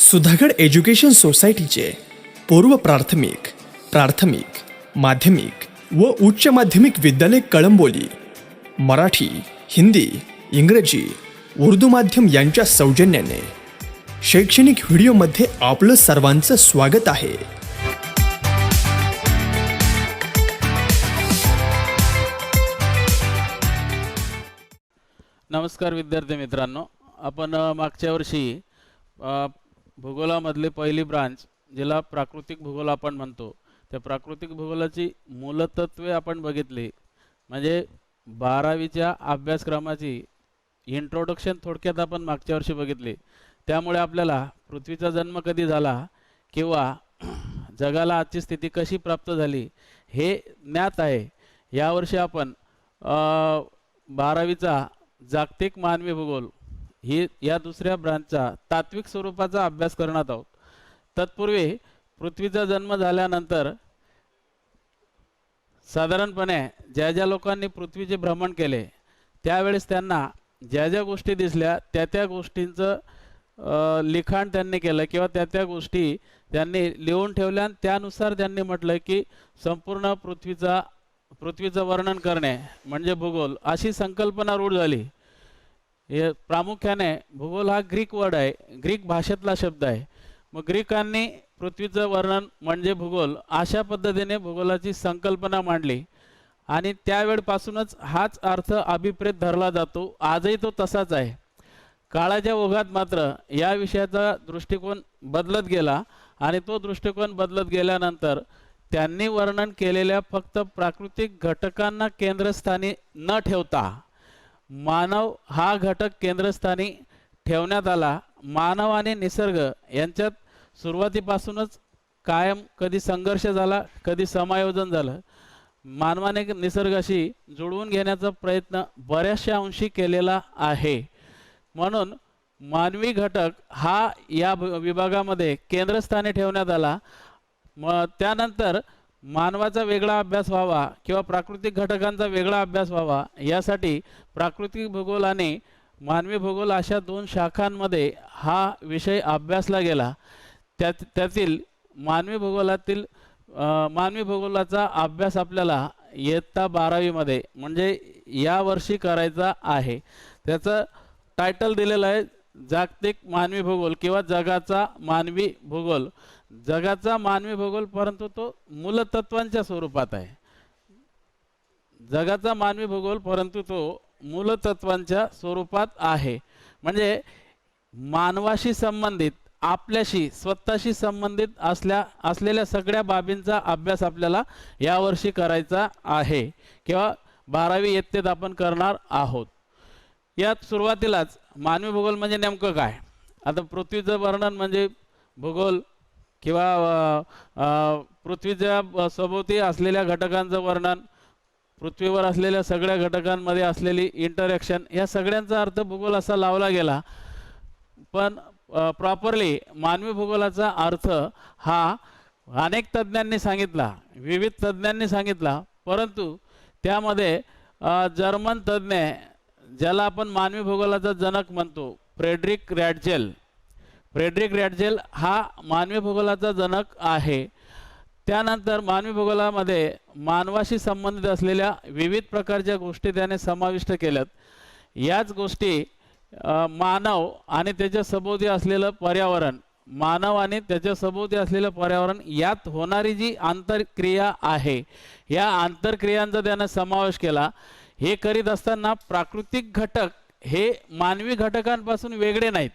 Sudhagad education सोसायटीचे पूर्व प्राथमिक, प्राथमिक, माध्यमिक व उच्च माध्यमिक विद्यालय कळंबोली मराठी, हिंदी, इंग्रजी, उर्दू माध्यम यांच्या सौजन्याने शैक्षणिक व्हिडिओमध्ये आपलं सर्वांचं स्वागत आहे. नमस्कार विद्यार्थी मित्रांनो, आपण मागच्या वर्षी भूगोलामधली पहिली ब्रांच जिला प्राकृतिक भूगोल आपण म्हणतो, त्या प्राकृतिक भूगोलाची मूलतत्वे आपण बघितली. म्हणजे 12वीच्या अभ्यासक्रमाची इंट्रोडक्शन थोडक्यात आपण मागच्या वर्षी बघितली. त्यामुळे आपल्याला पृथ्वीचा जन्म कधी झाला किंवा जगाला आजची स्थिती कशी प्राप्त झाली हे ज्ञात आहे. यावर्षी आपण 12वीचा जागतिक मानवी भूगोल ही या दुसऱ्या ब्रांचचा तात्विक स्वरूपाचा अभ्यास करणार आहोत. तत्पूर्वी पृथ्वीचा जन्म झाल्यानंतर साधारणपणे ज्या ज्या लोकांनी पृथ्वीचे भ्रमण केले त्यावेळेस त्यांना ज्या ज्या गोष्टी दिसल्या त्या गोष्टींचं लिखाण त्यांनी केलं किंवा त्या गोष्टी त्यांनी लिहून ठेवल्या आणि त्यानुसार त्यांनी म्हटलं की संपूर्ण पृथ्वीचं वर्णन करणे म्हणजे भूगोल अशी संकल्पना रूढ झाली. हे प्रामुख्याने भूगोल हा ग्रीक वर्ड आहे, ग्रीक भाषेतला शब्द आहे. मग ग्रीकांनी पृथ्वीचं वर्णन म्हणजे भूगोल अशा पद्धतीने भूगोलाची संकल्पना मांडली आणि त्यावेळपासूनच हाच अर्थ अभिप्रेत धरला जातो. आजही तो तसाच आहे. काळाच्या ओघात मात्र या विषयाचा दृष्टिकोन बदलत गेला आणि तो दृष्टिकोन बदलत गेल्यानंतर त्यांनी वर्णन केलेल्या फक्त प्राकृतिक घटकांना केंद्रस्थानी न ठेवता मानव हा घटक केंद्रस्थानी ठेवण्यात आला. मानव आणि निसर्ग यांच्यात सुरुवातीपासूनच कायम कधी संघर्ष झाला, कधी समायोजन झालं. मानवाने निसर्गाशी जुळवून घेण्याचा प्रयत्न बऱ्याचशा अंशी केलेला आहे. म्हणून मानवी घटक हा या विभागामध्ये केंद्रस्थानी ठेवण्यात आला. मग त्यानंतर मानवाचा वेगळा अभ्यास व्हावा किंवा प्राकृतिक घटकांचा वेगळा अभ्यास व्हावा यासाठी प्राकृतिक भूगोल आणि मानवी भूगोल अशा दोन शाखांमध्ये हा विषय अभ्यासला गेला. त्यातील मानवी भूगोलाचा अभ्यास आपल्याला इयत्ता 12वीमध्ये म्हणजे या वर्षी करायचा आहे. त्याचं टायटल दिलेलं आहे जागतिक मानवी भूगोल किंवा जगाचा मानवी भूगोल. जगाचा मानवी भूगोल, परंतु तो मूलतत्वांच्या स्वरूपात आहे. जगाचा मानवी भूगोल परंतु तो मूलतत्वांच्या स्वरूपात आहे. म्हणजे मानवाशी संबंधित, आपल्याशी स्वतःशी संबंधित असलेल्या सगळ्या बाबींचा अभ्यास आपल्याला यावर्षी करायचा आहे किंवा 12वी इयत्तेत आपण करणार आहोत. यात सुरुवातीलाच मानवी भूगोल म्हणजे नेमकं काय. आता पृथ्वीचं वर्णन म्हणजे भूगोल किंवा पृथ्वीच्या सभोवती असलेल्या घटकांचं वर्णन, पृथ्वीवर असलेल्या सगळ्या घटकांमध्ये असलेली इंटरॅक्शन, या सगळ्यांचा अर्थ भूगोल असा लावला गेला. पण प्रॉपरली मानवी भूगोलाचा अर्थ हा अनेक तज्ज्ञांनी सांगितला, विविध तज्ज्ञांनी सांगितला. परंतु त्यामध्ये जर्मन तज्ज्ञ ज्याला आपण मानवी भूगोलाचा जनक म्हणतो, फ्रेडरिक रॅटझेल हा मानवी भूगोलाचा जनक आहे. त्यानंतर मानवी भूगोलामध्ये मानवाशी संबंधित असलेल्या विविध प्रकारच्या गोष्टी त्याने समाविष्ट केल्यात. याच गोष्टी मानव आणि त्याच्या सभोवती असलेलं पर्यावरण, यात होणारी जी आंतरक्रिया आहे या आंतरक्रियांचा त्याने समावेश केला. हे करीत असताना प्राकृतिक घटक हे मानवी घटकांपासून वेगळे नाहीत.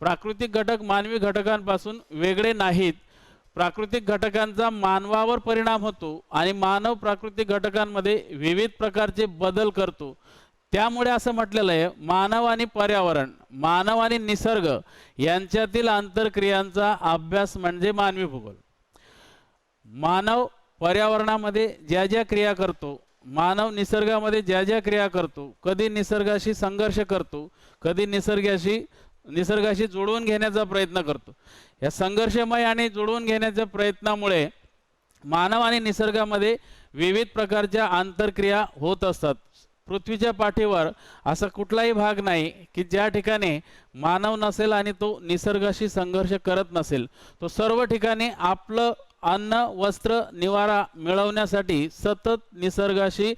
प्राकृतिक घटक मानवी घटकांपासून वेगळे नाहीत. प्राकृतिक घटकांचा मानवावर परिणाम होतो आणि मानव प्राकृतिक घटकांमध्ये विविध प्रकारचे बदल करतो. त्यामुळे असं म्हटलेलं आहे, मानव आणि पर्यावरण, मानव आणि निसर्ग यांच्यातील आंतरक्रियांचा अभ्यास म्हणजे मानवी भूगोल. मानव पर्यावरणामध्ये ज्या ज्या क्रिया करतो, मानव निसर्गामध्ये ज्या ज्या क्रिया करतो, कधी निसर्गाशी संघर्ष करतो, कधी निसर्गाशी जुळवून घेण्याचा प्रयत्न करतो. या संघर्षमय आणि जुळवून घेण्याच्या प्रयत्नामुळे मानव आणि निसर्गामध्ये विविध प्रकारच्या आंतरक्रिया होत असतात. पृथ्वीच्या पाठीवर असा कुठलाही भाग नाही की ज्या ठिकाणी मानव नसेल आणि तो निसर्गाशी संघर्ष करत नसेल. तो सर्व ठिकाणी आपलं अन्न वस्त्र निवारा मिळवण्यासाठी सतत निसर्गाशी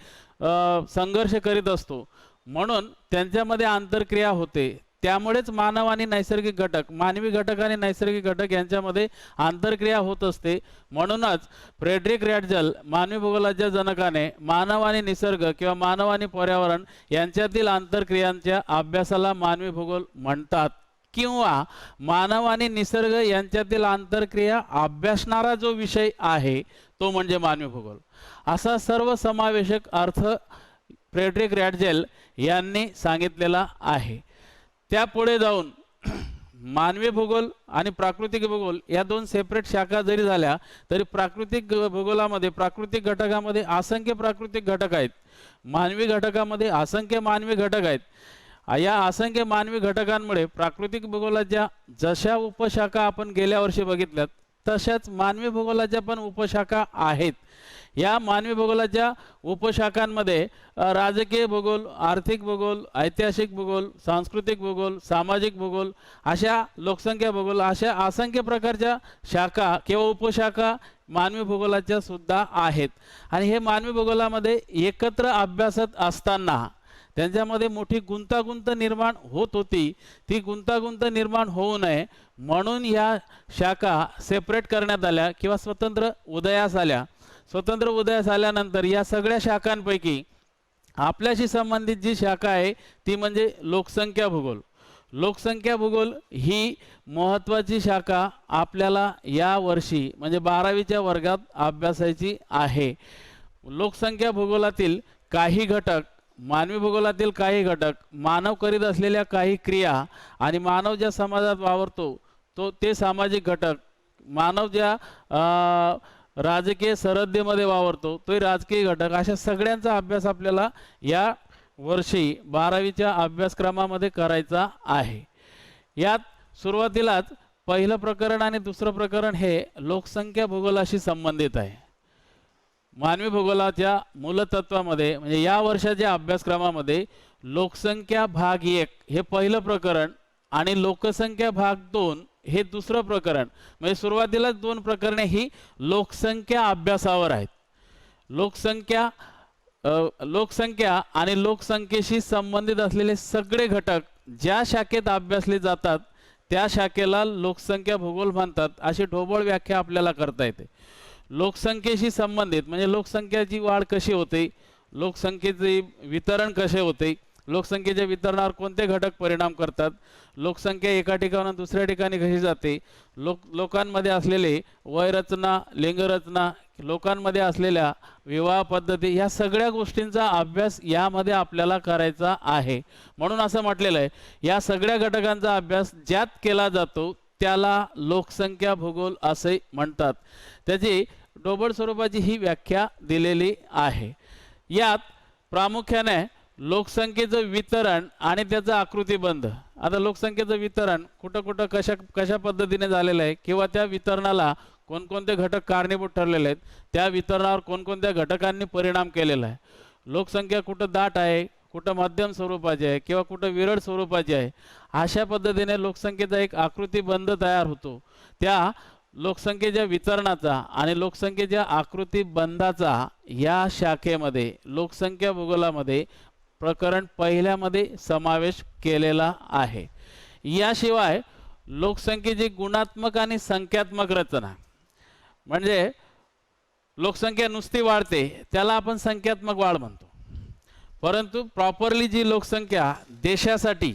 संघर्ष करीत असतो. म्हणून त्यांच्यामध्ये आंतरक्रिया होते. त्यामुळेच मानव आणि नैसर्गिक घटक, मानवी घटक आणि नैसर्गिक घटक यांच्यामध्ये आंतरक्रिया होत असते. म्हणूनच फ्रेडरिक रॅटझल मानवी भूगोलाच्या जनकाने मानव आणि निसर्ग किंवा मानव आणि पर्यावरण यांच्यातील आंतरक्रियांच्या अभ्यासाला मानवी भूगोल म्हणतात, किंवा मानव आणि निसर्ग यांच्यातील आंतरक्रिया अभ्यासणारा जो विषय आहे तो म्हणजे मानवी भूगोल. असा सर्वसमावेशक अर्थ फ्रेडरिक रॅटझेल यांनी सांगितलेला आहे. त्यापुढे जाऊन मानवी भूगोल आणि प्राकृतिक भूगोल या दोन सेपरेट शाखा जरी झाल्या तरी प्राकृतिक भूगोलामध्ये, प्राकृतिक घटकामध्ये असंख्य प्राकृतिक घटक आहेत. मानवी घटकामध्ये असंख्य मानवी घटक आहेत. या असंख्य मानवी घटकांमुळे प्राकृतिक भूगोलाच्या जशा उपशाखा आपण गेल्या वर्षी बघितल्यात तशाच मानवी भूगोलाच्या पण उपशाखा आहेत. या मानवी भूगोलाच्या उपशाखांमध्ये राजकीय भूगोल, आर्थिक भूगोल, ऐतिहासिक भूगोल, सांस्कृतिक भूगोल, सामाजिक भूगोल, अशा लोकसंख्या भूगोल, अशा असंख्य प्रकारच्या शाखा किंवा उपशाखा मानवी भूगोलाच्या सुद्धा आहेत. आणि हे मानवी भूगोलामध्ये एकत्र अभ्यासत असताना त्यांच्यामध्ये मोठी गुंतागुंत निर्माण होत होती. ती गुंतागुंत निर्माण होऊ नये म्हणून या शाखा सेपरेट करण्यात आल्या किंवा स्वतंत्र उदयास आल्या. स्वतंत्र उदयास आल्यानंतर या सगळ्या शाखांपैकी आपल्याशी संबंधित जी शाखा आहे ती म्हणजे लोकसंख्या भूगोल. लोकसंख्या भूगोल ही महत्त्वाची शाखा आपल्याला या वर्षी म्हणजे 12वीच्या वर्गात अभ्यासायची आहे. लोकसंख्या भूगोलातील काही घटक, मानवी भूगोलातील काही घटक, मानव करीत असलेल्या काही क्रिया आणि मानव ज्या समाजात वावरतो ते सामाजिक घटक, मानव ज्या राजकीय सरहद्दीमध्ये वावरतो तो राजकीय घटक, अशा सगळ्यांचा अभ्यास आपल्याला या वर्षी 12वीच्या अभ्यासक्रमामध्ये करायचा आहे. यात सुरुवातीलाच पहिलं प्रकरण आणि दुसरं प्रकरण हे लोकसंख्या भूगोलाशी संबंधित आहे. मानवी भूगोलाच्या मूलतत्वामध्ये म्हणजे या वर्षाच्या अभ्यासक्रमामध्ये लोकसंख्या भाग 1 हे पहिलं प्रकरण आणि लोकसंख्या भाग 2 हे दुसरं प्रकरण, म्हणजे सुरुवातीलाच 2 प्रकरणे ही लोकसंख्या अभ्यासावर आहेत. लोकसंख्या आणि लोकसंख्येशी संबंधित असलेले सगळे घटक ज्या शाखेत अभ्यासले जातात त्या शाखेला लोकसंख्या भूगोल म्हणतात, अशी ढोबळ व्याख्या आपल्याला करता येते. लोकसंख्येशी संबंधित म्हणजे लोकसंख्येची वाढ कशी होते, लोकसंख्येचे वितरण कसे होते, लोकसंख्येच्या वितरणावर कोणते घटक परिणाम करतात, लोकसंख्या एका ठिकाणाहून दुसऱ्या ठिकाणी कशी जाते, लोकांमध्ये असलेले वयरचना, लिंगरचना, लोकांमध्ये असलेल्या विवाह पद्धती, या सगळ्या गोष्टींचा अभ्यास यामध्ये आपल्याला करायचा आहे. म्हणून असं म्हटलेलं आहे या सगळ्या घटकांचा अभ्यास ज्यात केला जातो त्याला लोकसंख्या भूगोल असे म्हणतात. त्याची ढोबळ स्वरूपाची ही व्याख्या दिलेली आहे. यात प्रामुख्याने लोकसंख्येचं वितरण आणि त्याचा आकृतिबंध. आता लोकसंख्येचं वितरण कुठं कुठं कशा पद्धतीने झालेलं आहे किंवा त्या वितरणाला कोणकोणते घटक कारणीभूत ठरलेले आहेत, त्या वितरणावर कोणकोणत्या घटकांनी परिणाम केलेला आहे, लोकसंख्या कुठं दाट आहे, कुठं मध्यम स्वरूपाची आहे किंवा कुठं विरळ स्वरूपाची आहे, अशा पद्धतीने लोकसंख्येचा एक आकृतिबंध तयार होतो. त्या लोकसंख्येच्या वितरणाचा आणि लोकसंख्येच्या आकृतिबंधाचा या शाखेमध्ये लोकसंख्या भूगोलामध्ये प्रकरण पहिल्यामध्ये समावेश केलेला आहे. याशिवाय लोकसंख्येची गुणात्मक आणि संख्यात्मक रचना, म्हणजे लोकसंख्या नुसती वाढते त्याला आपण संख्यात्मक वाढ म्हणतो, परंतु प्रॉपरली जी लोकसंख्या देशासाठी,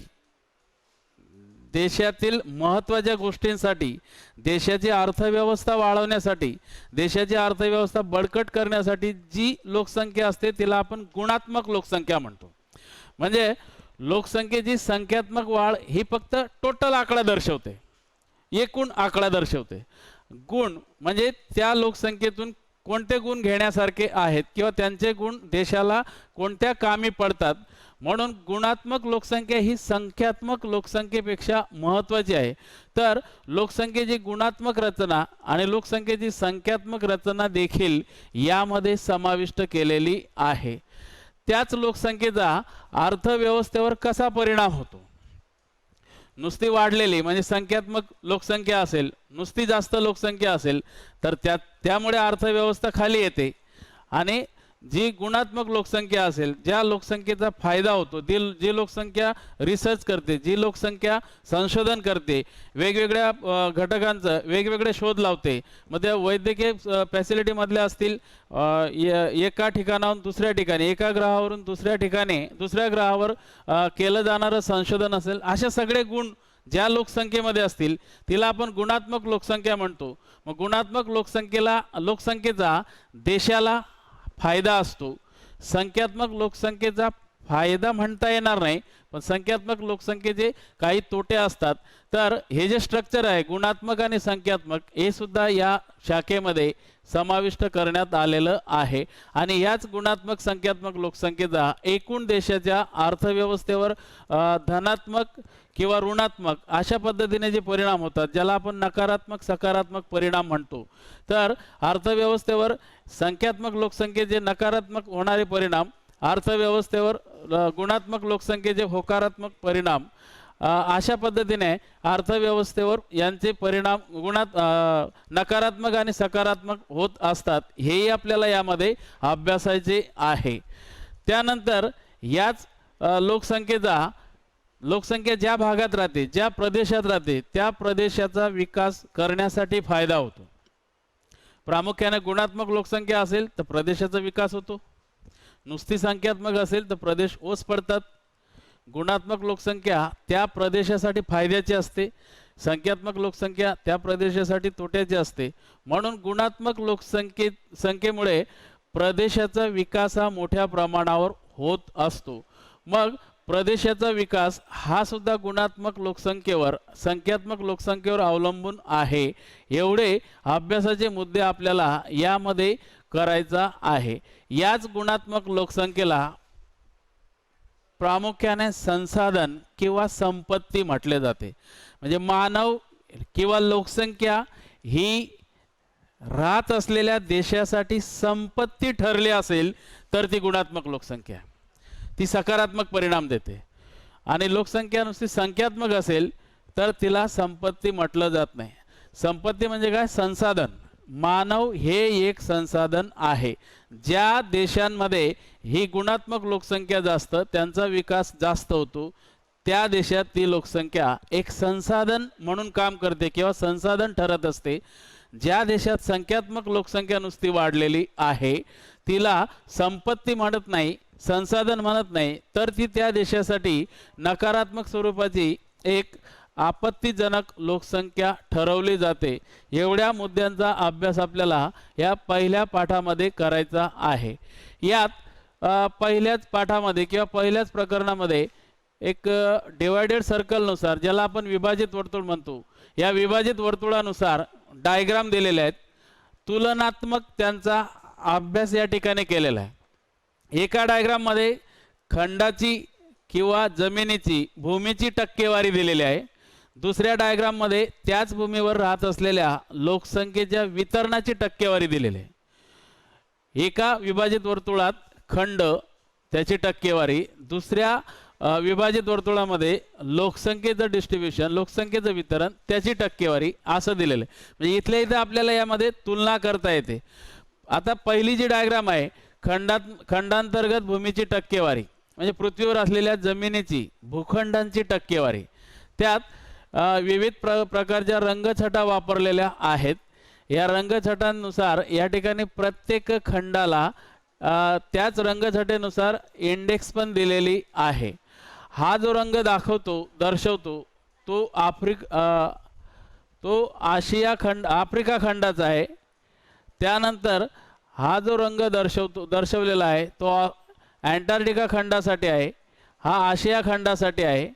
देशातील महत्त्वाच्या गोष्टींसाठी, देशाची अर्थव्यवस्था वाढवण्यासाठी, देशाची अर्थव्यवस्था बळकट करण्यासाठी जी लोकसंख्या असते तिला आपण गुणात्मक लोकसंख्या म्हणतो. म्हणजे लोकसंख्येची संख्यात्मक वाढ ही फक्त टोटल आकडा दर्शवते, एकूण आकडा दर्शवते. गुण म्हणजे त्या लोकसंख्येतून कोणते गुण घेण्यासारखे आहेत किंवा त्यांचे गुण देशाला कोणत्या कामी पडतात. म्हणून गुणात्मक लोकसंख्या ही संख्यात्मक लोकसंख्येपेक्षा महत्त्वाची आहे. तर लोकसंख्येची गुणात्मक रचना आणि लोकसंख्येची संख्यात्मक रचना देखील यामध्ये समाविष्ट केलेली आहे. त्याच लोकसंख्येचा अर्थव्यवस्थेवर कसा परिणाम होतो. नुसती वाढलेली म्हणजे संख्यात्मक लोकसंख्या असेल, नुसती जास्त लोकसंख्या असेल तर त्यामुळे अर्थव्यवस्था खाली येते. आणि जी गुणात्मक लोकसंख्या असेल, ज्या लोकसंख्येचा फायदा होतो, जी लोकसंख्या रिसर्च करते, जी लोकसंख्या संशोधन करते, वेगवेगळ्या घटकांचं वेगवेगळे शोध लावते, मग त्या वैद्यकीय फॅसिलिटीमधल्या असतील, एका ठिकाणाहून दुसऱ्या ठिकाणी, एका ग्रहावरून दुसऱ्या ठिकाणी दुसऱ्या ग्रहावर केलं जाणारं संशोधन असेल, अशा सगळे गुण ज्या लोकसंख्येमध्ये असतील तिला आपण गुणात्मक लोकसंख्या म्हणतो. मग गुणात्मक लोकसंख्येचा देशाला फायदा असतो. संख्यात्मक लोकसंख्येचा फायदा म्हणता येणार नाही, पण संख्यात्मक लोकसंख्येचे काही तोटे असतात. तर हे जे स्ट्रक्चर आहे गुणात्मक आणि संख्यात्मक, हे सुद्धा या शाखेमध्ये समाविष्ट करण्यात आलेलं आहे. आणि याच गुणात्मक संख्यात्मक लोकसंख्येचा एकूण देशाच्या अर्थव्यवस्थेवर धनात्मक किंवा ऋणात्मक अशा पद्धतीने जे परिणाम होतात, ज्याला आपण नकारात्मक सकारात्मक परिणाम म्हणतो. तर अर्थव्यवस्थेवर संख्यात्मक लोकसंख्येचे नकारात्मक होणारे परिणाम, अर्थव्यवस्थेवर गुणात्मक लोकसंख्येचे होकारात्मक परिणाम, अशा पद्धतीने अर्थव्यवस्थेवर यांचे परिणाम नकारात्मक आणि सकारात्मक होत असतात. हेही आपल्याला यामध्ये अभ्यासायचे आहे. त्यानंतर याच लोकसंख्या ज्या भागात राहते, ज्या प्रदेशात राहते, त्या प्रदेशाचा विकास करण्यासाठी फायदा होतो. प्रामुख्याने गुणात्मक लोकसंख्या असेल तर प्रदेशाचा विकास होतो. नुसती संख्यात्मक असेल तर प्रदेश ओस पडतात. गुणात्मक लोकसंख्या त्या प्रदेशासाठी फायद्याची असते, संख्यात्मक लोकसंख्या त्या प्रदेशासाठी तोट्याची असते. म्हणून गुणात्मक संख्येमुळे प्रदेशाचा विकास हा मोठ्या प्रमाणावर होत असतो. मग प्रदेशाचा विकास हा सुद्धा गुणात्मक लोकसंख्येवर, संख्यात्मक लोकसंख्येवर अवलंबून आहे. एवढे अभ्यासाचे मुद्दे आपल्याला यामध्ये करायचा आहे. याच गुणात्मक लोकसंख्येला प्रामुख्याने संसाधन किंवा संपत्ती म्हटले जाते. म्हणजे मानव किंवा लोकसंख्या ही राहत असलेल्या देशासाठी संपत्ती ठरली असेल तर ती गुणात्मक लोकसंख्या, ती सकारात्मक परिणाम देते. आणि लोकसंख्या नुसती संख्यात्मक असेल तर तिला संपत्ती म्हटलं जात नाही. संपत्ती म्हणजे काय? संसाधन. मानव हे एक संसाधन आहे. ज्या देशांमध्ये ही गुणात्मक लोकसंख्या जास्त, त्यांचा विकास जास्त होतो, त्या देशात ती लोकसंख्या एक संसाधन म्हणून काम करते किंवा संसाधन ठरत असते. ज्या देशात संख्यात्मक लोकसंख्या नुसती वाढलेली आहे तिला संपत्ती म्हणत नाही, संसाधन म्हणत नाही, तर ती त्या देशासाठी नकारात्मक स्वरूपाची एक आपत्तीजनक लोकसंख्या ठरवली जाते. एवढ्या मुद्द्यांचा अभ्यास आपल्याला या पहिल्या पाठामध्ये करायचा आहे. यात पहिल्याच पाठामध्ये किंवा पहिल्याच प्रकरणामध्ये एक डिवायडेड सर्कलनुसार, ज्याला आपण विभाजित वर्तुळ म्हणतो, या विभाजित वर्तुळानुसार डायग्राम दिलेले आहेत. तुलनात्मक त्यांचा अभ्यास या ठिकाणी केलेला आहे. एका डायग्राममध्ये खंडाची किंवा जमिनीची, भूमीची टक्केवारी दिलेली आहे. दुसऱ्या डायग्राममध्ये त्याच भूमीवर राहत असलेल्या लोकसंख्येच्या वितरणाची टक्केवारी दिलेली आहे. एका विभाजित वर्तुळात खंड, त्याची टक्केवारी, दुसऱ्या विभाजित वर्तुळामध्ये लोकसंख्येचं डिस्ट्रीब्युशन, लोकसंख्येचं वितरण, त्याची टक्केवारी असं दिलेलं आहे. म्हणजे इथल्या इथं आपल्याला यामध्ये तुलना करता येते. आता पहिली जी डायग्राम आहे, खंडांतर्गत भूमीची टक्केवारी म्हणजे पृथ्वीवर असलेल्या जमिनीची, भूखंडांची टक्केवारी, त्यात विविध प्रकारच्या रंगछटा वापरलेल्या आहेत. या रंगछटांनुसार या ठिकाणी प्रत्येक खंडाला त्याच रंगछटेनुसार इंडेक्स पण दिलेली आहे. हा जो रंग दर्शवतो तो आफ्रिका खंडाचा आहे. त्यानंतर हा जो रंग दर्शवलेला आहे तो अँटार्क्टिका खंडासाठी आहे, हा आशिया खंडासाठी आहे,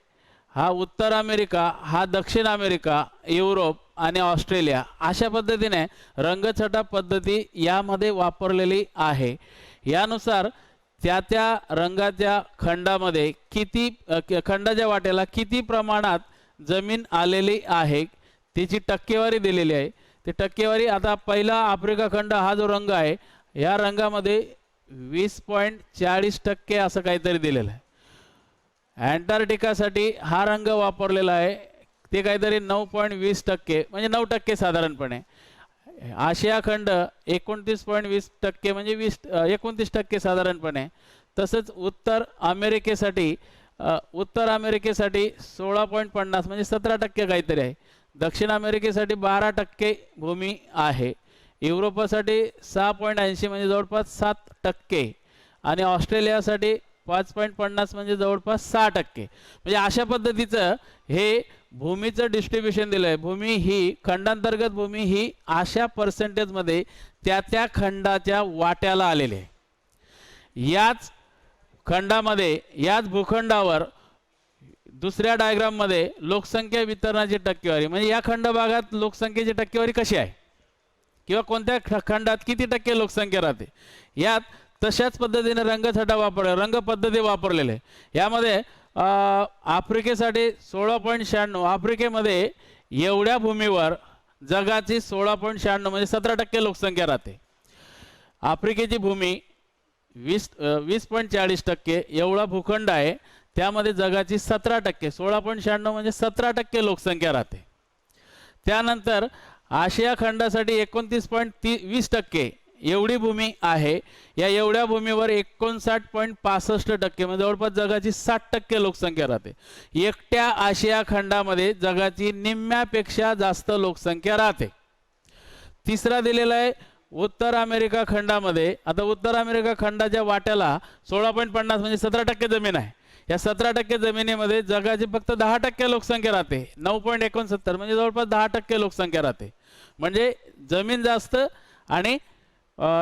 हा उत्तर अमेरिका, हा दक्षिण अमेरिका, युरोप आणि ऑस्ट्रेलिया, अशा पद्धतीने रंगछटा पद्धती यामध्ये वापरलेली आहे. यानुसार त्या रंगाच्या खंडामध्ये खंडाच्या वाट्याला किती प्रमाणात जमीन आलेली आहे त्याची टक्केवारी दिलेली आहे. ती टक्केवारी आता पहिला आफ्रिका खंड हा जो रंग आहे, या रंगामध्ये 20.40% असं काहीतरी दिलेलं आहे. अँटार्क्टिकासाठी हा रंग वापरलेला आहे ते काहीतरी 9.20% म्हणजे 9% साधारणपणे. आशिया खंड 29.20% म्हणजे 29% साधारणपणे. तसंच उत्तर अमेरिकेसाठी 16.50 म्हणजे 17% काहीतरी आहे. दक्षिण अमेरिकेसाठी 12% भूमी आहे. युरोपासाठी 6.80 म्हणजे जवळपास 7% आणि ऑस्ट्रेलियासाठी 5.50 म्हणजे जवळपास 6%. म्हणजे अशा पद्धतीचं हे भूमीचं डिस्ट्रीब्युशन दिलं आहे. भूमी ही खंडांतर्गत भूमी ही अशा पर्सेंटेजमध्ये त्या खंडाच्या वाट्याला आलेली आहे. याच खंडामध्ये याच भूखंडावर दुसऱ्या डायग्राममध्ये लोकसंख्या वितरणाची टक्केवारी म्हणजे या खंड भागात लोकसंख्येची टक्केवारी कशी आहे किंवा कोणत्या खंडात किती टक्के लोकसंख्या राहते यात तशाच पद्धतीने रंगछटा रंग पद्धती वापरलेले. यामध्ये आफ्रिकेसाठी 16.96 आफ्रिकेमध्ये एवढ्या भूमीवर जगाची 16.96 म्हणजे 17% लोकसंख्या राहते. आफ्रिकेची भूमी 20.40% एवढा भूखंड आहे त्यामध्ये जगाची 17% 16.96 म्हणजे 17% लोकसंख्या राहते. त्यानंतर आशिया खंडासाठी 29.20% एवढी भूमी आहे. या एवढ्या भूमीवर 59.65% म्हणजे जवळपास जगाची 60% लोकसंख्या राहते. एकट्या आशिया खंडामध्ये जगाची निम्म्यापेक्षा जास्त लोकसंख्या राहते. तिसरा दिलेला आहे उत्तर अमेरिका खंडामध्ये. आता उत्तर अमेरिका खंडाच्या वाट्याला 16.50 म्हणजे 17% जमीन आहे. या 17% जमिनीमध्ये जगाची फक्त 10% लोकसंख्या राहते. 9.69 म्हणजे जवळपास 10% लोकसंख्या राहते. म्हणजे जमीन जास्त आणि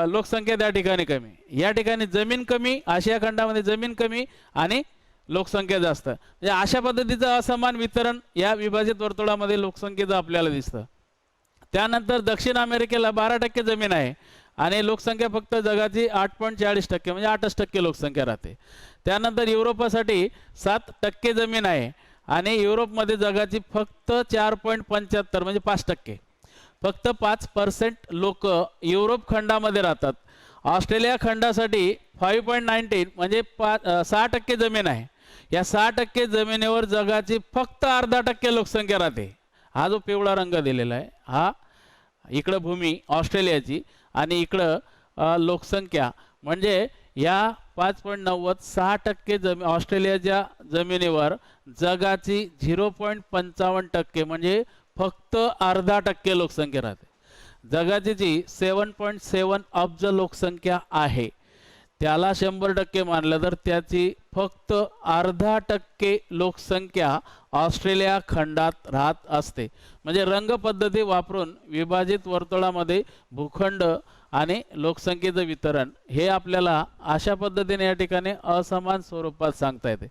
लोकसंख्या त्या ठिकाणी कमी. या ठिकाणी जमीन कमी, आशिया खंडामध्ये जमीन कमी आणि लोकसंख्या जास्त. म्हणजे अशा पद्धतीचं असमान वितरण या विभाजित वर्तुळामध्ये लोकसंख्येचं आपल्याला दिसतं. त्यानंतर दक्षिण अमेरिकेला 12% जमीन आहे आणि लोकसंख्या फक्त जगाची 8.40% म्हणजे 8% लोकसंख्या राहते. त्यानंतर युरोपासाठी 7% जमीन आहे आणि युरोपमध्ये जगाची फक्त 4.75 म्हणजे 5%. फक्त 5% लोक युरोप खंडामध्ये राहतात. ऑस्ट्रेलिया खंडासाठी 5.19 म्हणजे 6% जमीन आहे. या 6% जमिनीवर जगाची फक्त 0.5% लोकसंख्या राहते. हा जो पिवळा रंग दिलेला आहे हा इकडं भूमी ऑस्ट्रेलियाची आणि इकडं लोकसंख्या म्हणजे या 5.90 6% ऑस्ट्रेलियाच्या जमिनीवर जगाची 0.55% म्हणजे फक्त 0.5% लोकसंख्या राहते. जगाची जी 7.7 अब्ज लोकसंख्या आहे त्याला 100% मानलं तर त्याची फक्त 0.5% लोकसंख्या ऑस्ट्रेलिया खंडात राहत असते. म्हणजे रंग पद्धती वापरून विभाजित वर्तुळामध्ये भूखंड आणि लोकसंख्येचं वितरण हे आपल्याला अशा पद्धतीने या ठिकाणी असमान स्वरूपात सांगता येते.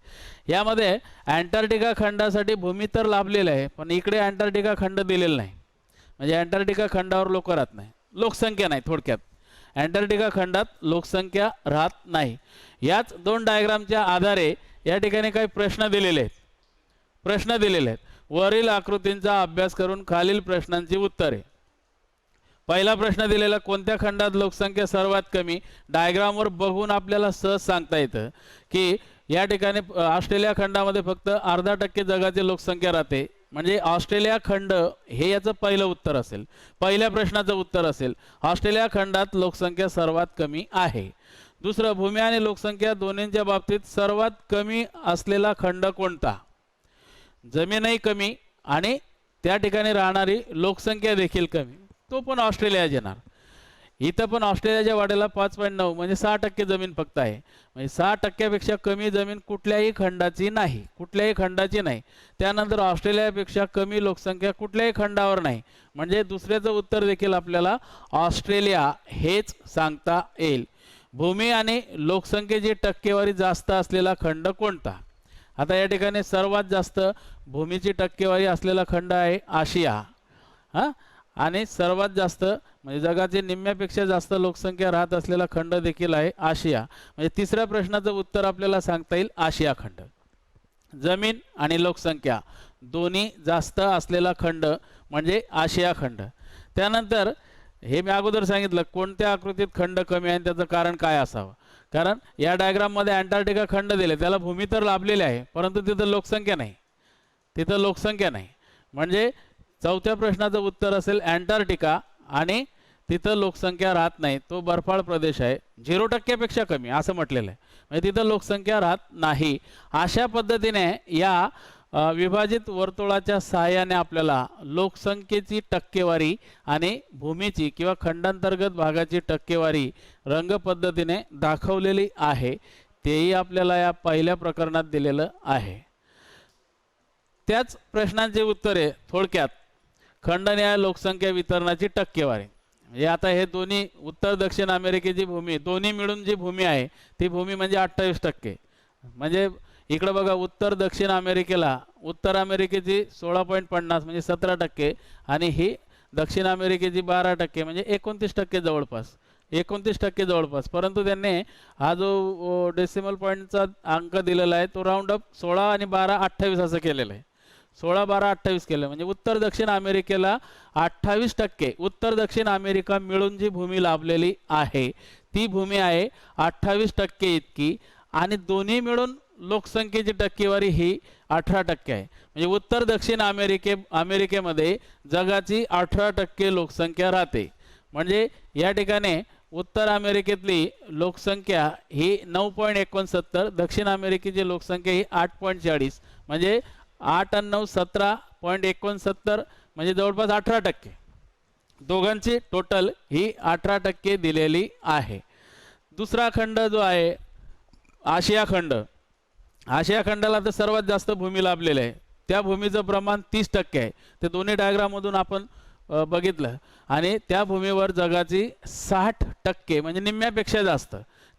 यामध्ये अँटार्क्टिका खंडासाठी भूमी तर लाभलेलं आहे पण इकडे अँटार्क्टिका खंड दिलेला नाही. म्हणजे अँटार्क्टिका खंडावर लोक राहत नाही, लोकसंख्या नाही. थोडक्यात अँटार्क्टिका खंडात लोकसंख्या राहत नाही. याच दोन डायग्रामच्या आधारे या ठिकाणी काही प्रश्न दिलेले आहेत. वरील आकृतींचा अभ्यास करून खालील प्रश्नांची उत्तरे. पहिला प्रश्न दिलेला कोणत्या खंडात लोकसंख्या सर्वात कमी. डायग्रामवर बघून आपल्याला सहज सांगता येतं की या ठिकाणी ऑस्ट्रेलिया खंडामध्ये फक्त 0.5% जगाची लोकसंख्या राहते. म्हणजे ऑस्ट्रेलिया खंड हे याचं पहिलं उत्तर असेल. पहिल्या प्रश्नाचं उत्तर असेल ऑस्ट्रेलिया खंडात लोकसंख्या सर्वात कमी आहे. दुसरं भूमी आणि लोकसंख्या दोन्हींच्या बाबतीत सर्वात कमी असलेला खंड कोणता. जमीनही कमी आणि त्या ठिकाणी राहणारी लोकसंख्या देखील कमी, तो पण ऑस्ट्रेलिया येणार. इथं पण ऑस्ट्रेलियाच्या वाट्याला 5.9 म्हणजे 6% जमीन फक्त आहे. म्हणजे 6%पेक्षा कमी जमीन कुठल्याही खंडाची नाही. त्यानंतर ऑस्ट्रेलियापेक्षा कमी लोकसंख्या कुठल्याही खंडावर नाही. म्हणजे दुसऱ्याचं उत्तर देखील आपल्याला ऑस्ट्रेलिया हेच सांगता येईल. भूमी आणि लोकसंख्येची टक्केवारी जास्त असलेला खंड कोणता. आता या ठिकाणी सर्वात जास्त भूमीची टक्केवारी असलेला खंड आहे आशिया. आणि सर्वात जास्त म्हणजे जगाची निम्म्यापेक्षा जास्त लोकसंख्या राहत असलेला खंड देखील आहे आशिया. म्हणजे तिसऱ्या प्रश्नाचं उत्तर आपल्याला सांगता येईल आशिया खंड. जमीन आणि लोकसंख्या दोन्ही जास्त असलेला खंड म्हणजे आशिया खंड. त्यानंतर हे मी अगोदर सांगितलं कोणत्या आकृतीत खंड कमी आहे त्याचं कारण काय असावं. कारण या डायग्राममध्ये अंटार्क्टिका खंड दिले, त्याला भूमी तर लाभलेली आहे परंतु तिथं लोकसंख्या नाही, तिथं लोकसंख्या नाही. म्हणजे चौथ्या प्रश्नाचं उत्तर असेल अंटार्क्टिका आणि तिथं लोकसंख्या राहत नाही, तो बर्फाळ प्रदेश आहे, 0% कमी असं म्हटलेलं आहे, म्हणजे तिथं लोकसंख्या राहत नाही. अशा पद्धतीने या विभाजित वर्तुळाच्या सहाय्याने आपल्याला लोकसंख्येची टक्केवारी आणि भूमीची किंवा खंडांतर्गत भागाची टक्केवारी रंग पद्धतीने दाखवलेली आहे. तेही आपल्याला या पहिल्या प्रकरणात दिलेलं आहे. त्याच प्रश्नांची उत्तरे थोडक्यात खंडनिहाय लोकसंख्या वितरणाची टक्केवारी. म्हणजे आता हे दोन्ही उत्तर दक्षिण अमेरिकेची भूमी दोन्ही मिळून जी भूमी आहे ती भूमी म्हणजे 28%. म्हणजे इकडं बघा उत्तर दक्षिण अमेरिकेला उत्तर अमेरिकेची 16.50 म्हणजे 17% आणि ही दक्षिण अमेरिकेची 12% म्हणजे 29% जवळपास 29% जवळपास. परंतु त्यांनी हा जो डेसिमल पॉईंटचा अंक दिलेला आहे तो राऊंड अप 16 आणि 12 28 असं केलेलं आहे. 16 12 28 केलं म्हणजे उत्तर दक्षिण अमेरिकेला 28%. उत्तर दक्षिण अमेरिका मिळून जी भूमी लाभलेली आहे ती भूमी आहे 28% इतकी आणि दोन्ही मिळून लोकसंख्येची टक्केवारी ही 18% आहे. म्हणजे उत्तर दक्षिण अमेरिकेमध्ये जगाची 18% लोकसंख्या राहते. म्हणजे या ठिकाणी उत्तर अमेरिकेतली लोकसंख्या ही 9.69, दक्षिण अमेरिकेची लोकसंख्या ही 8.40 म्हणजे 8 आणि 9 17.69 म्हणजे जवळपास 18%. दोघांची टोटल ही 18% दिलेली आहे. दुसरा खंड जो आहे आशिया खंड, आशिया खंडाला तर सर्वात जास्त भूमी लाभलेली आहे, त्या भूमीचं प्रमाण 30% आहे. ते दोन्ही डायग्राममधून आपण बघितलं आणि त्या भूमीवर जगाची 60% म्हणजे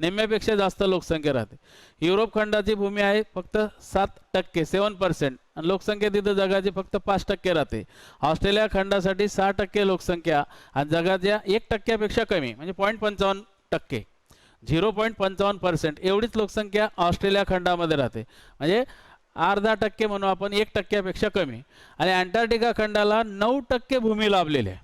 निम्म्यापेक्षा जास्त लोकसंख्या राहते. युरोप खंडाची भूमी आहे फक्त 7% 7% आणि लोकसंख्या तिथं जगाची फक्त 5% राहते. ऑस्ट्रेलिया खंडासाठी 6% लोकसंख्या आणि जगाच्या 1%पेक्षा कमी म्हणजे 0.55% 0.55% एवढीच लोकसंख्या ऑस्ट्रेलिया खंडामध्ये राहते. म्हणजे अर्धा टक्के म्हणू आपण, 1%पेक्षा कमी. आणि अंटार्क्टिका खंडाला 9% भूमी लाभलेली आहे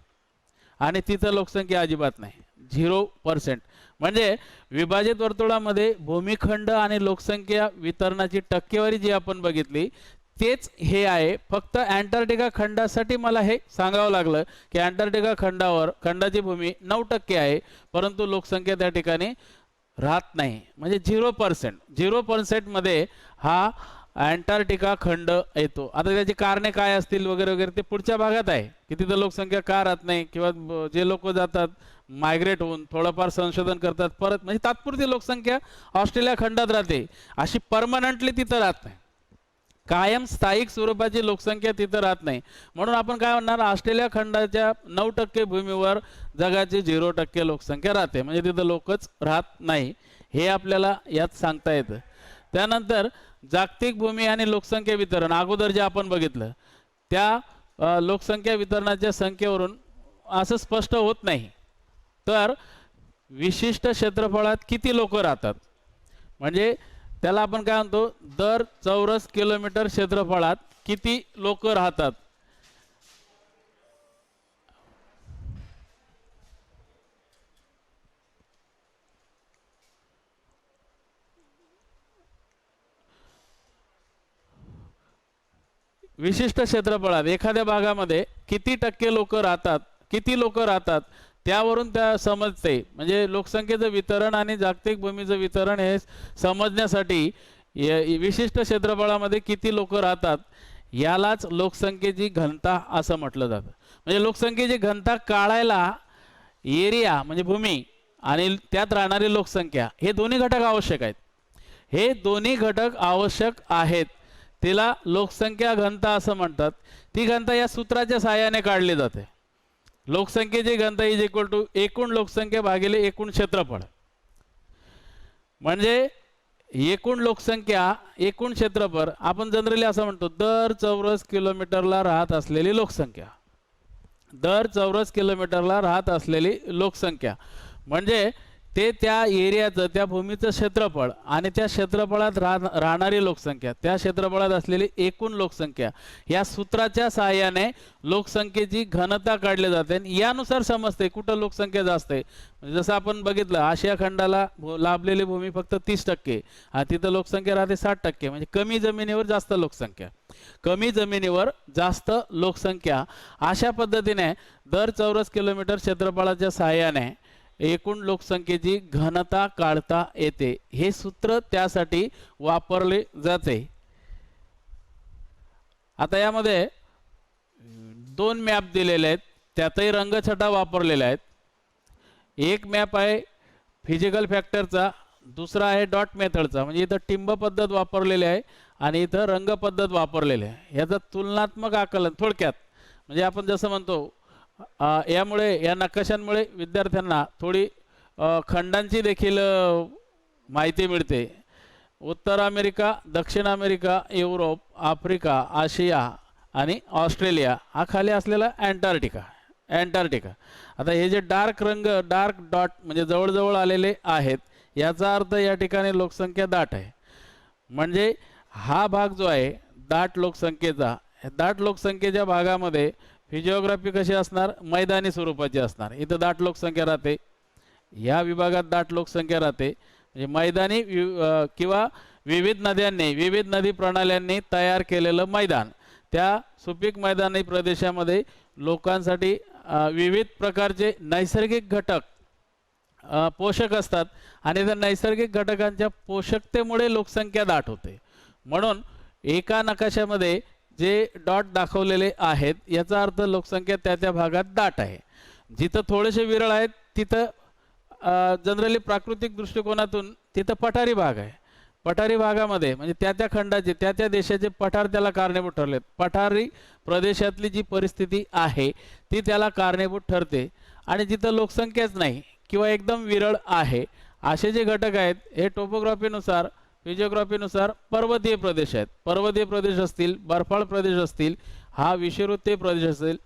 आणि तिथं लोकसंख्या अजिबात नाही 0%. म्हणजे विभाजित वर्तुळामध्ये भूमिखंड आणि लोकसंख्या वितरणाची टक्केवारी जी आपण बघितली तेच हे आहे. फक्त अंटार्क्टिका खंडासाठी मला हे सांगावं लागलं की अंटार्क्टिका खंडाची भूमी 9% आहे परंतु लोकसंख्या त्या ठिकाणी राहत नाही म्हणजे 0% मध्ये हा अंटार्क्टिका खंड येतो. आता त्याची कारणे काय असतील वगैरे वगैरे ते पुढच्या भागात आहे की तिथं लोकसंख्या का राहत नाही किंवा जे लोक जातात मायग्रेट होऊन थोडंफार संशोधन करतात परत, म्हणजे तात्पुरती लोकसंख्या ऑस्ट्रेलिया खंडात राहते, अशी परमनंटली तिथं राहत नाही, कायम स्थायिक स्वरूपाची लोकसंख्या तिथं राहत नाही. म्हणून आपण काय म्हणणार, ऑस्ट्रेलिया खंडाच्या 9% भूमीवर जगाची 0% लोकसंख्या राहते म्हणजे तिथं लोकच राहत नाही. हे आपल्याला यात सांगता येतं. त्यानंतर जागतिक भूमी आणि लोकसंख्या वितरण अगोदर जे आपण बघितलं त्या लोकसंख्या वितरणाच्या संख्येवरून असं स्पष्ट होत नाही तर विशिष्ट क्षेत्रफळात किती लोक राहतात म्हणजे त्याला आपण काय म्हणतो, दर चौरस किलोमीटर क्षेत्रफळात किती लोक राहतात. विशिष्ट क्षेत्रफळात एखाद्या भागामध्ये किती टक्के लोक राहतात त्यावरून त्या समजते. म्हणजे लोकसंख्येचं वितरण आणि जागतिक भूमीचं वितरण हे समजण्यासाठी विशिष्ट क्षेत्रफळामध्ये किती लोक राहतात यालाच लोकसंख्येची घनता असं म्हटलं जातं. म्हणजे लोकसंख्येची घनता काढायला एरिया म्हणजे भूमी आणि त्यात राहणारी लोकसंख्या हे दोन्ही घटक आवश्यक आहेत. हे दोन्ही घटक आवश्यक आहेत, तिला लोकसंख्या घनता असं म्हणतात. ती घनता या सूत्राच्या सहाय्याने काढली जाते. लोकसंख्येची घनता इज इक्वल टू एकूण लोकसंख्या भागिले एकूण क्षेत्रफळ. म्हणजे एकूण लोकसंख्या एकूण क्षेत्रफळ आपण जनरली असं म्हणतो दर चौरस किलोमीटरला राहत असलेली लोकसंख्या, दर चौरस किलोमीटरला राहत असलेली लोकसंख्या. म्हणजे ते त्या एरियाचं, त्या भूमीचं क्षेत्रफळ आणि त्या क्षेत्रफळात राहणारी लोकसंख्या, त्या क्षेत्रफळात असलेली एकूण लोकसंख्या, या सूत्राच्या सहाय्याने लोकसंख्येची घनता काढली जाते आणि यानुसार समजते कुठं लोकसंख्या जास्त आहे. जसं आपण बघितलं, आशिया खंडाला लाभलेली भूमी फक्त 30% आणि तिथं लोकसंख्या राहते 60%. म्हणजे कमी जमिनीवर जास्त लोकसंख्या, कमी जमिनीवर जास्त लोकसंख्या. अशा पद्धतीने दर चौरस किलोमीटर क्षेत्रफळाच्या सहाय्याने एकूण लोकसंख्येची घनता काढता येते. हे सूत्र त्यासाठी वापरले जाते. आता यामध्ये 2 मॅप दिलेले आहेत, त्यातही रंगछटा वापरलेल्या आहेत. एक मॅप आहे फिजिकल फॅक्टरचा, दुसरा आहे डॉट मेथडचा. म्हणजे इथं टिंब पद्धत वापरलेली आहे आणि इथं रंग पद्धत वापरलेली आहे. याचं तुलनात्मक आकलन थोडक्यात, म्हणजे आपण जसं म्हणतो, यामुळे, या नकाशांमुळे विद्यार्थ्यांना थोडी खंडांची देखील माहिती मिळते. उत्तर अमेरिका, दक्षिण अमेरिका, युरोप, आफ्रिका, आशिया आणि ऑस्ट्रेलिया, हा खाली असलेला अँटार्क्टिका. आता हे जे डार्क रंग, डार्क डॉट म्हणजे जवळजवळ आलेले आहेत, याचा अर्थ या ठिकाणी लोकसंख्या दाट आहे. म्हणजे हा भाग जो आहे दाट लोकसंख्येचा, दाट लोकसंख्येच्या भागामध्ये फिजिओग्राफी कशी असणार, मैदानी स्वरूपाची असणार. इथं दाट लोकसंख्या राहते, या विभागात दाट लोकसंख्या राहते. म्हणजे मैदानी किंवा विविध नद्यांनी, विविध नदी प्रणाल्यांनी तयार केलेलं मैदान. त्या सुपीक मैदानी प्रदेशामध्ये लोकांसाठी विविध प्रकारचे नैसर्गिक घटक पोषक असतात आणि त्या नैसर्गिक घटकांच्या पोषकतेमुळे लोकसंख्या दाट होते. म्हणून एका नकाशामध्ये जे डॉट दाखवलेले आहेत, याचा अर्थ लोकसंख्या त्या त्या भागात दाट आहे. जिथं थोडेसे विरळ आहेत तिथं जनरली प्राकृतिक दृष्टिकोनातून तिथं पठारी भाग आहे. पठारी भागामध्ये म्हणजे त्या त्या खंडाचे, त्या त्या देशाचे पठार त्याला कारणीभूत ठरलेत. पठारी प्रदेशातली जी परिस्थिती आहे ती त्याला कारणीभूत ठरते. आणि जिथं लोकसंख्याच नाही किंवा एकदम विरळ आहे, असे जे घटक आहेत हे टोपोग्राफीनुसार, फिजिओग्राफीनुसार पर्वतीय प्रदेश आहेत. पर्वतीय प्रदेश असतील, बर्फाळ प्रदेश असतील, हा विषुववृत्तीय प्रदेश असेल,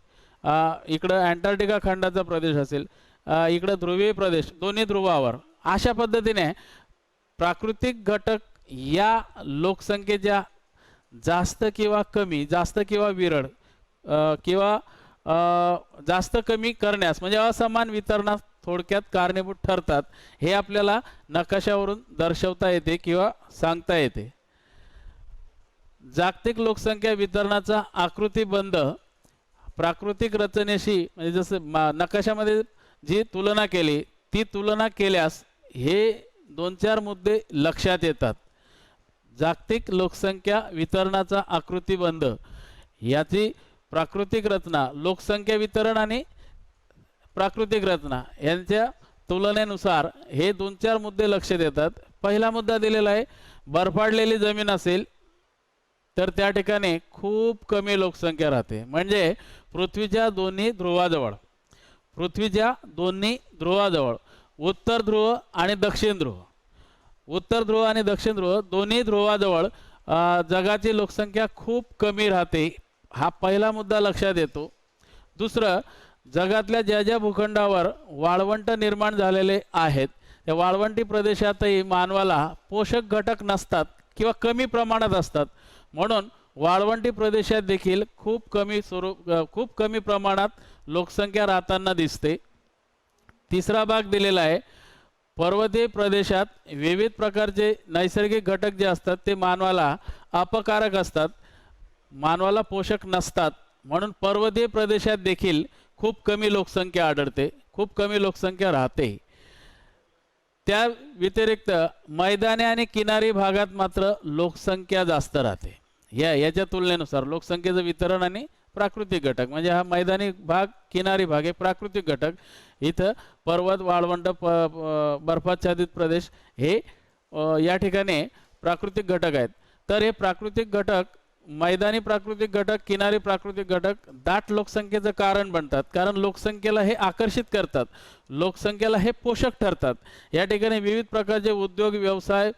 इकडं अँटार्क्टिका खंडाचा प्रदेश असेल, इकडं ध्रुवीय प्रदेश, दोन्ही ध्रुवावर. अशा पद्धतीने प्राकृतिक घटक या लोकसंख्येच्या जास्त किंवा कमी, जास्त किंवा विरळ किंवा जास्त कमी करण्यास, म्हणजे असमान वितरणास थोडक्यात कारणीभूत ठरतात. हे आपल्याला नकाशावरून दर्शवता येते किंवा सांगता येते. जागतिक लोकसंख्या वितरणाचा आकृतीबंध प्राकृतिक रचनेशी, म्हणजे जसं नकाशामध्ये जी तुलना केली, ती तुलना केल्यास हे 2-4 मुद्दे लक्षात येतात. जागतिक लोकसंख्या वितरणाचा आकृतीबंध, याची प्राकृतिक रचना, लोकसंख्या वितरण आणि प्राकृतिक रचना यांच्या तुलनेनुसार हे 2-4 मुद्दे लक्षात येतात. पहिला मुद्दा दिलेला आहे, बर्फाळलेली जमीन असेल तर त्या ठिकाणी खूप कमी लोकसंख्या राहते. म्हणजे पृथ्वीच्या दोन्ही ध्रुवाजवळ, पृथ्वीच्या दोन्ही ध्रुवाजवळ, उत्तर ध्रुव आणि दक्षिण ध्रुव, उत्तर ध्रुव आणि दक्षिण ध्रुव दोन्ही ध्रुवाजवळ जगाची लोकसंख्या खूप कमी राहते. हा पहिला मुद्दा लक्षात येतो. दुसरं, जगातल्या ज्या ज्या भूखंडावर वाळवंट निर्माण झालेले आहेत, त्या वाळवंटी प्रदेशातही मानवाला पोषक घटक नसतात किंवा कमी प्रमाणात असतात. म्हणून वाळवंटी प्रदेशात देखील खूप कमी प्रमाणात लोकसंख्या राहताना दिसते. तिसरा भाग दिलेला आहे, पर्वतीय प्रदेशात विविध प्रकारचे नैसर्गिक घटक जे असतात ते मानवाला अपकारक असतात, मानवाला पोषक नसतात. म्हणून पर्वतीय प्रदेशात देखील खूप कमी लोकसंख्या आढळते, खूप कमी लोकसंख्या राहते. त्या व्यतिरिक्त मैदानी आणि किनारी भागात मात्र लोकसंख्या जास्त राहते. याच्या तुलनेनुसार लोकसंख्येचं वितरण आणि प्राकृतिक घटक, म्हणजे हा मैदानी भाग, किनारी भाग हे प्राकृतिक घटक. इथं पर्वत, वाळवंट, बर्फाच्छादित प्रदेश हे या ठिकाणी प्राकृतिक घटक आहेत. तर हे प्राकृतिक घटक, मैदानी प्राकृतिक घटक, किनारी प्राकृतिक घटक दाट लोकसंख्येचं कारण बनतात. कारण लोकसंख्येला हे आकर्षित करतात, लोकसंख्येला हे पोषक ठरतात. या ठिकाणी विविध प्रकारचे उद्योग, व्यवसाय,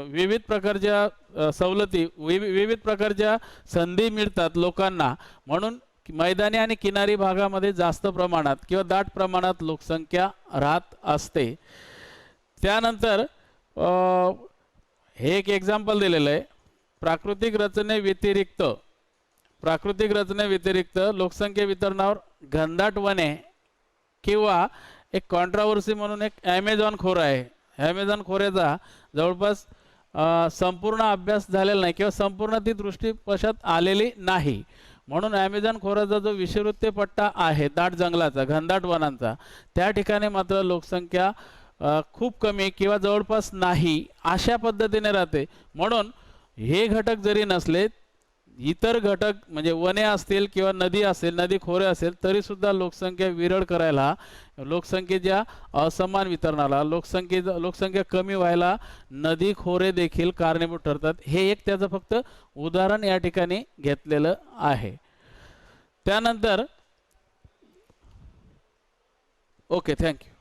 विविध प्रकारच्या सवलती, विविध प्रकारच्या संधी मिळतात लोकांना. म्हणून मैदानी आणि किनारी भागामध्ये जास्त प्रमाणात किंवा दाट प्रमाणात लोकसंख्या राहत असते. त्यानंतर हे एक एक्झाम्पल दिलेलं आहे. प्राकृतिक रचनेव्यतिरिक्त लोकसंख्या वितरणावर घनदाट वने किंवा एक कॉन्ट्रावर्सी म्हणून एक ॲमेझॉन खोरा आहे. ॲमेझॉन खोऱ्याचा जवळपास संपूर्ण अभ्यास झालेला नाही किंवा संपूर्ण ती दृष्टीपशात आलेली नाही. म्हणून ॲमेझॉन खोऱ्याचा जो विषुववृत्तीय पट्टा आहे दाट जंगलाचा, घनदाट वनांचा, त्या ठिकाणी मात्र लोकसंख्या खूप कमी किंवा जवळपास नाही अशा पद्धतीने राहते. म्हणून हे घटक जरी नसले, इतर घटक म्हणजे वने असतील किंवा नदी असेल, नदी खोरे असेल, तरीसुद्धा लोकसंख्या विरळ करायला, लोकसंख्येच्या असमान वितरणाला, लोकसंख्या कमी व्हायला नदी खोरे देखील कारणीभूत ठरतात. हे एक त्याचं फक्त उदाहरण या ठिकाणी घेतलेलं आहे. त्यानंतर ओके, थँक्यू.